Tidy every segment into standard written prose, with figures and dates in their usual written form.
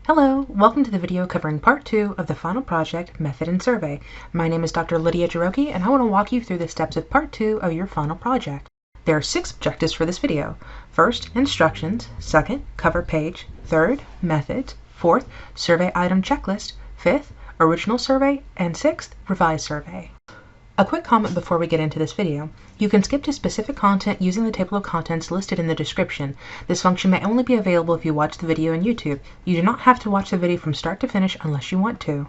Hello, welcome to the video covering part 2 of the final project, Method and Survey. My name is Dr. Lydia Jiroki, and I want to walk you through the steps of part 2 of your final project. There are 6 objectives for this video. First, instructions. Second, cover page. Third, methods. Fourth, survey item checklist. Fifth, original survey. And sixth, revised survey. A quick comment before we get into this video. You can skip to specific content using the table of contents listed in the description. This function may only be available if you watch the video on YouTube. You do not have to watch the video from start to finish unless you want to.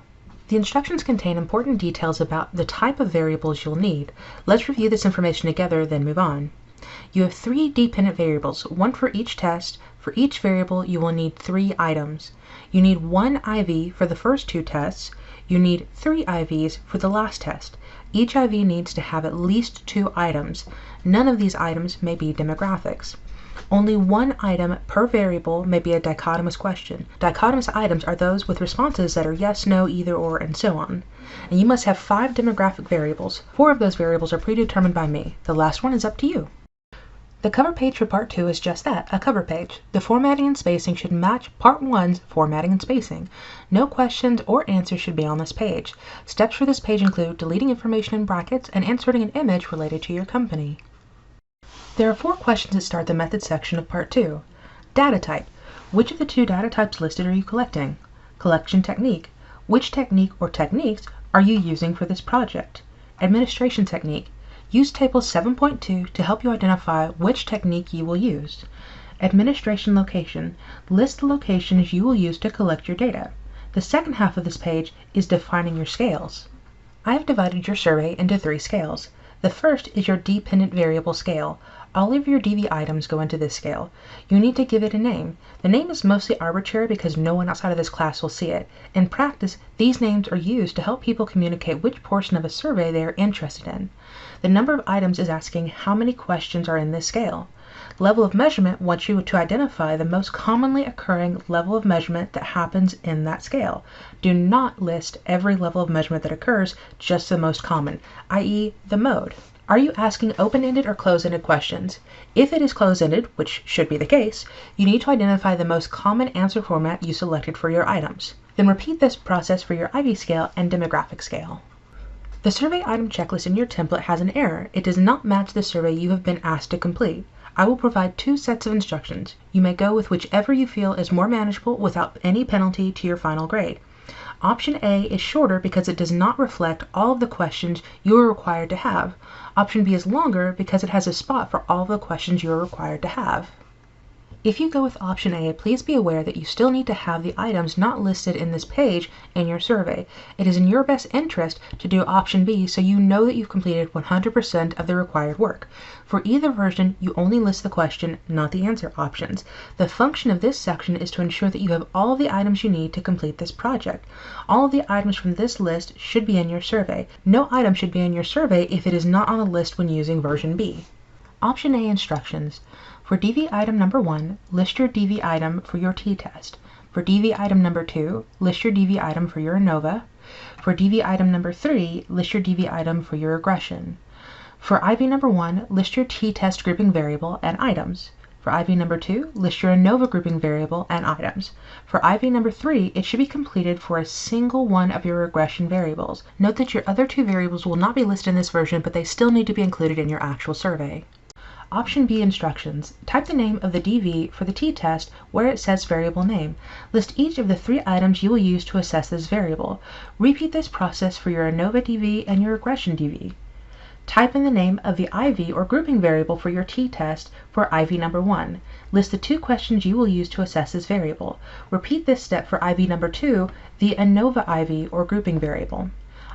The instructions contain important details about the type of variables you'll need. Let's review this information together, then move on. You have 3 dependent variables, one for each test. For each variable, you will need 3 items. You need 1 IV for the first 2 tests. You need 3 IVs for the last test. Each IV needs to have at least 2 items. None of these items may be demographics. Only 1 item per variable may be a dichotomous question. Dichotomous items are those with responses that are yes, no, either, or, and so on. And you must have 5 demographic variables. 4 of those variables are predetermined by me. The last one is up to you. The cover page for part 2 is just that, a cover page. The formatting and spacing should match part 1's formatting and spacing. No questions or answers should be on this page. Steps for this page include deleting information in brackets and inserting an image related to your company. There are 4 questions that start the method section of part 2. Data type. Which of the 2 data types listed are you collecting? Collection technique. Which technique or techniques are you using for this project? Administration technique. Use table 7.2 to help you identify which technique you will use. Administration location. List the locations you will use to collect your data. The second half of this page is defining your scales. I have divided your survey into 3 scales. The first is your dependent variable scale. All of your DV items go into this scale. You need to give it a name. The name is mostly arbitrary because no one outside of this class will see it. In practice, these names are used to help people communicate which portion of a survey they are interested in. The number of items is asking how many questions are in this scale. Level of measurement wants you to identify the most commonly occurring level of measurement that happens in that scale. Do not list every level of measurement that occurs, just the most common, i.e. the mode. Are you asking open-ended or closed-ended questions? If it is closed-ended, which should be the case, you need to identify the most common answer format you selected for your items. Then repeat this process for your IV scale and demographic scale. The survey item checklist in your template has an error. It does not match the survey you have been asked to complete. I will provide 2 sets of instructions. You may go with whichever you feel is more manageable without any penalty to your final grade. Option A is shorter because it does not reflect all of the questions you are required to have. Option B is longer because it has a spot for all of the questions you are required to have. If you go with option A, please be aware that you still need to have the items not listed in this page in your survey. It is in your best interest to do option B so you know that you've completed 100% of the required work. For either version, you only list the question, not the answer options. The function of this section is to ensure that you have all of the items you need to complete this project. All of the items from this list should be in your survey. No item should be in your survey if it is not on the list when using version B. Option A instructions. For DV item number 1, list your DV item for your t-test. For DV item number 2, list your DV item for your ANOVA. For DV item number 3, list your DV item for your regression. For IV number 1, list your t-test grouping variable and items. For IV number 2, list your ANOVA grouping variable and items. For IV number 3, it should be completed for a single one of your regression variables. Note that your other 2 variables will not be listed in this version, but they still need to be included in your actual survey. Option B instructions. Type the name of the DV for the t-test where it says variable name. List each of the 3 items you will use to assess this variable. Repeat this process for your ANOVA DV and your regression DV. Type in the name of the IV or grouping variable for your t-test for IV number 1. List the 2 questions you will use to assess this variable. Repeat this step for IV number 2, the ANOVA IV or grouping variable.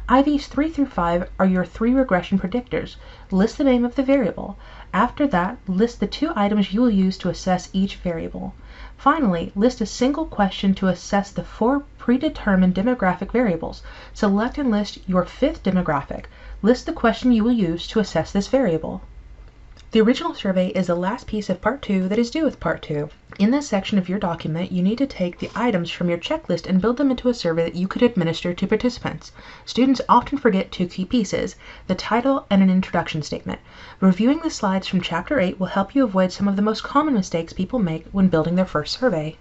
IVs 3 through 5 are your 3 regression predictors. List the name of the variable. After that, list the 2 items you will use to assess each variable. Finally, list a single question to assess the 4 predetermined demographic variables. Select and list your 5th demographic. List the question you will use to assess this variable. The original survey is the last piece of part 2 that is due with part 2. In this section of your document, you need to take the items from your checklist and build them into a survey that you could administer to participants. Students often forget 2 key pieces, the title and an introduction statement. Reviewing the slides from Chapter 8 will help you avoid some of the most common mistakes people make when building their first survey.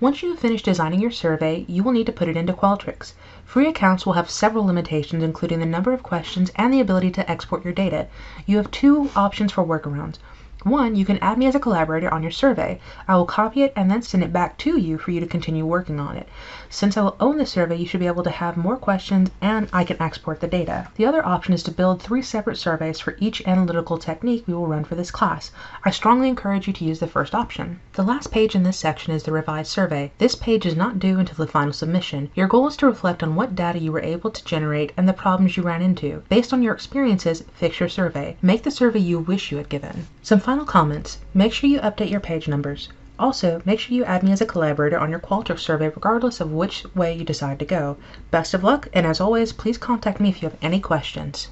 Once you have finished designing your survey, you will need to put it into Qualtrics. Free accounts will have several limitations, including the number of questions and the ability to export your data. You have two options for workarounds. One, you can add me as a collaborator on your survey. I will copy it and then send it back to you for you to continue working on it. Since I will own the survey, you should be able to have more questions and I can export the data. The other option is to build 3 separate surveys for each analytical technique we will run for this class. I strongly encourage you to use the first option. The last page in this section is the revised survey. This page is not due until the final submission. Your goal is to reflect on what data you were able to generate and the problems you ran into. Based on your experiences, fix your survey. Make the survey you wish you had given. Some final comments. Make sure you update your page numbers. Also, make sure you add me as a collaborator on your Qualtrics survey regardless of which way you decide to go. Best of luck, and as always, please contact me if you have any questions.